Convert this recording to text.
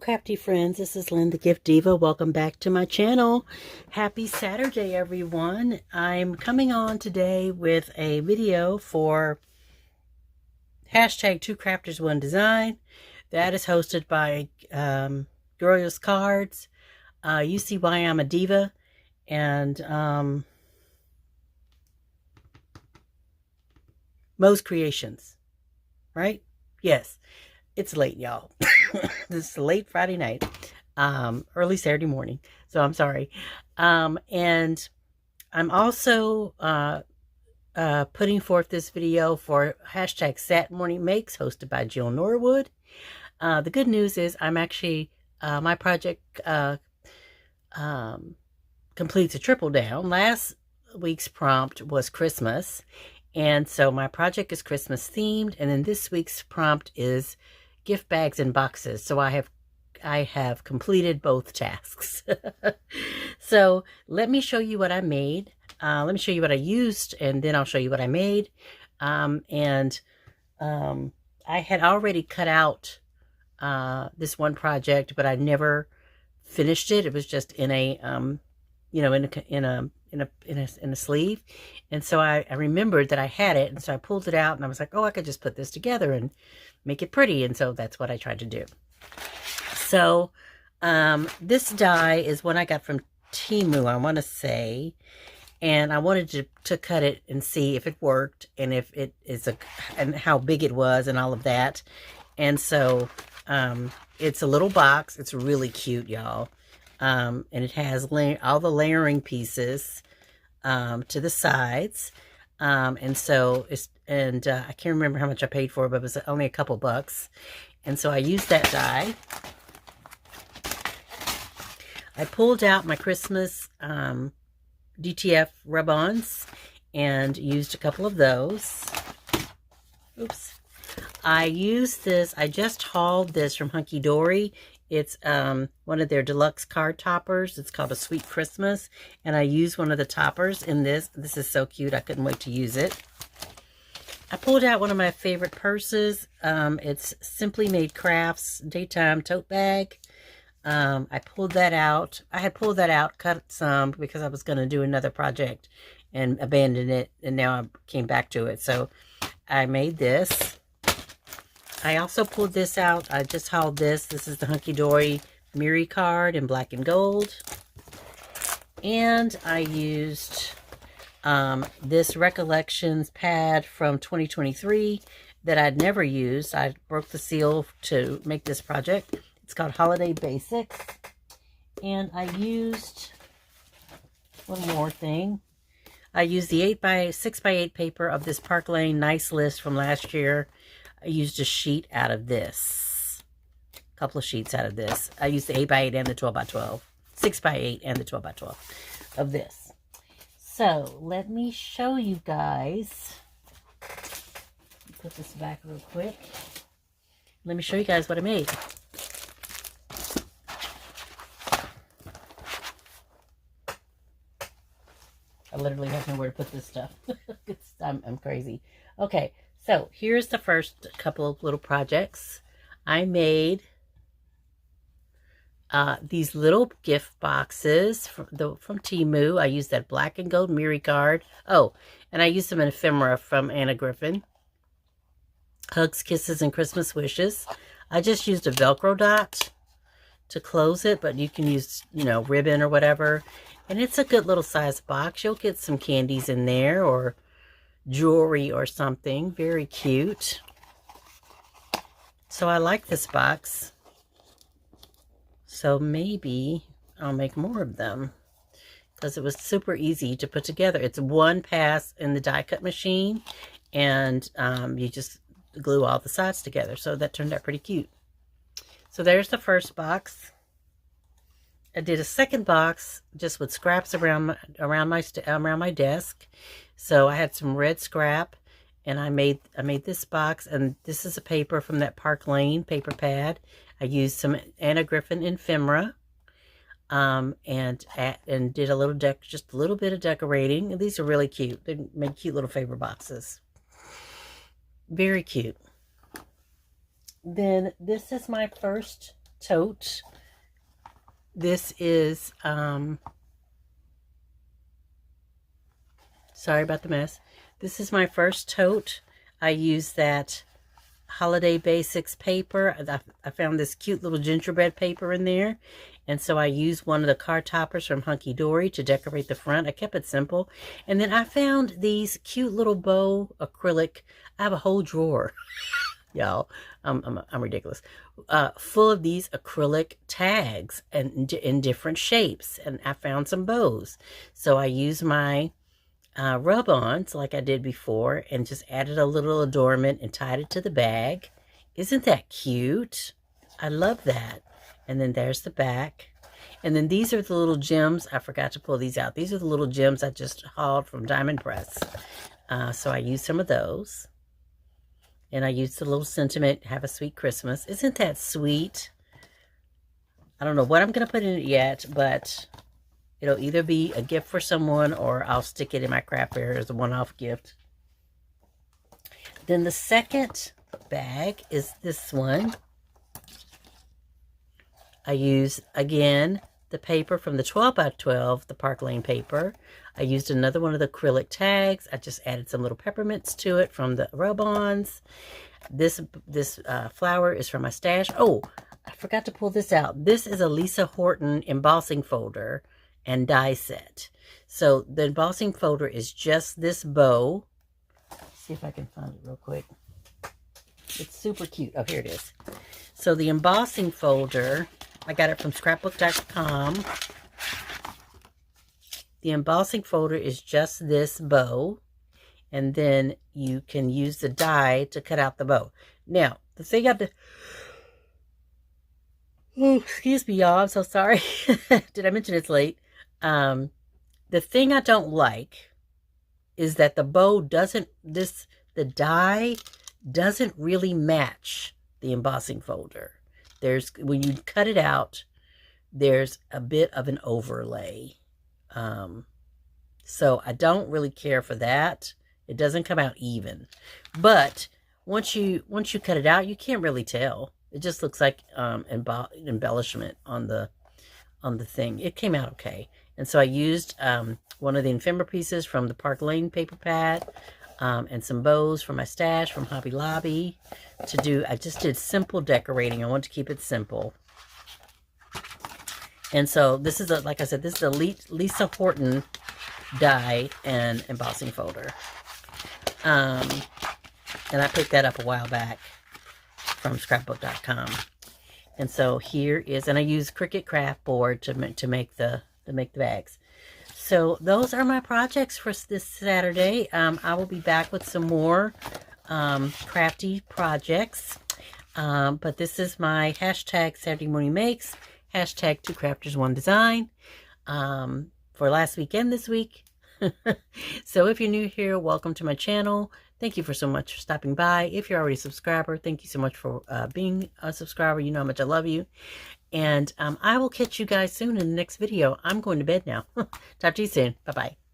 crafty friends, this is Lynn the Gift Diva. Welcome back to my channel. Happy Saturday, everyone. I'm coming on today with a video for hashtag 2 Crafters 1 Design. That is hosted by Greenwood Cards. You see why I'm a diva. And Mo's Creations, right? Yes. It's late, y'all. This is late Friday night, early Saturday morning. So I'm sorry. And I'm also putting forth this video for hashtag Sat Morning Makes, hosted by Jill Norwood. The good news is I'm actually, my project completes a triple down. Last week's prompt was Christmas. And so my project is Christmas themed. And then this week's prompt is gift bags and boxes. So I have completed both tasks. So let me show you what I made. Let me show you what I used, and then I'll show you what I made. I had already cut out this one project, but I never finished it. It was just in a in a sleeve. And so I remembered that I had it, and so I pulled it out, and I was like, oh, I could just put this together and make it pretty. And so that's what I tried to do. So this die is one I got from Temu, I want to say, and I wanted to cut it and see if it worked, and if it is and how big it was and all of that. And so it's a little box. It's really cute, y'all. And it has all the layering pieces to the sides. And so I can't remember how much I paid for it, but it was only a couple bucks. And so I used that die. I pulled out my Christmas DTF rub-ons and used a couple of those. Oops. I used this, I just hauled this from Hunky Dory. It's one of their deluxe card toppers. It's called a Sweet Christmas. And I used one of the toppers in this. This is so cute. I couldn't wait to use it. I pulled out one of my favorite purses. It's Simply Made Crafts Daytime Tote Bag. I pulled that out. I had pulled that out, cut some because I was going to do another project and abandon it. And now I came back to it. So I made this. I also pulled this out. I just hauled this. This is the Hunky Dory Miri card in black and gold. And I used this Recollections pad from 2023 that I'd never used. I broke the seal to make this project. It's called Holiday Basics. And I used one more thing. I used the 6x8 paper of this Park Lane Nice List from last year. I used a sheet out of this. A couple of sheets out of this. I used the 8x8 and the 12x12. 6x8 and the 12x12 of this. So, let me show you guys. Put this back real quick. Let me show you guys what I made. I literally have nowhere to put this stuff. I'm crazy. Okay. So, here's the first couple of little projects. I made these little gift boxes from Temu. I used that black and gold Miri card. Oh, and I used some ephemera from Anna Griffin. Hugs, Kisses, and Christmas Wishes. I just used a Velcro dot to close it, but you can use, ribbon or whatever. And it's a good little size box. You'll get some candies in there or jewelry or something. Very cute. So I like this box. So maybe I'll make more of them because it was super easy to put together. It's one pass in the die cut machine, and you just glue all the sides together. So that turned out pretty cute. So there's the first box. I did a second box just with scraps around my desk. So I had some red scrap, and I made this box, and this is a paper from that Park Lane paper pad. I used some Anna Griffin ephemera, and did just a little bit of decorating. And these are really cute. They make cute little favor boxes. Very cute. Then this is my first tote. This is, sorry about the mess. This is my first tote. I use that Holiday Basics paper. I found this cute little gingerbread paper in there. And so I used one of the card toppers from Hunky Dory to decorate the front. I kept it simple. And then I found these cute little bow acrylic. I have a whole drawer, y'all. I'm ridiculous. Full of these acrylic tags and in different shapes. And I found some bows. So I used my rub-ons like I did before and just added a little adornment and tied it to the bag. Isn't that cute? I love that. And then there's the back. And then these are the little gems. I forgot to pull these out. These are the little gems I just hauled from Diamond Press. So I used some of those. And I used the little sentiment, have a sweet Christmas. Isn't that sweet? I don't know what I'm going to put in it yet, but it'll either be a gift for someone or I'll stick it in my craft fair as a one-off gift. Then the second bag is this one. I use, again, the paper from the 12 by 12, the Park Lane paper. I used another one of the acrylic tags. I just added some little peppermints to it from the rub-ons. This flower is from my stash. Oh, I forgot to pull this out. This is a Lisa Horton embossing folder and die set. So the embossing folder is just this bow. Let's see if I can find it real quick. It's super cute. Oh, here it is. So the embossing folder, I got it from scrapbook.com. The embossing folder is just this bow. And then you can use the die to cut out the bow. Now, the thing I have to... Oh, excuse me, y'all. I'm so sorry. Did I mention it's late? The thing I don't like is that the bow doesn't, the die doesn't really match the embossing folder. When you cut it out, there's a bit of an overlay. So I don't really care for that. It doesn't come out even. But once you cut it out, you can't really tell. It just looks like embellishment on the thing. It came out okay. And so I used one of the ephemera pieces from the Park Lane paper pad and some bows from my stash from Hobby Lobby to do. I just did simple decorating. I want to keep it simple. And so this is, like I said, this is a Lisa Horton die and embossing folder. And I picked that up a while back from scrapbook.com. And so here is, and I use Cricut craft board to make the bags. So those are my projects for this Saturday. I will be back with some more crafty projects. But this is my hashtag Saturday Morning Makes, hashtag 2 Crafters 1 Design for last week and this week. So if you're new here, welcome to my channel. Thank you so much for stopping by. If you're already a subscriber, thank you so much for being a subscriber. You know how much I love you. And I will catch you guys soon in the next video. I'm going to bed now. Talk to you soon. Bye-bye.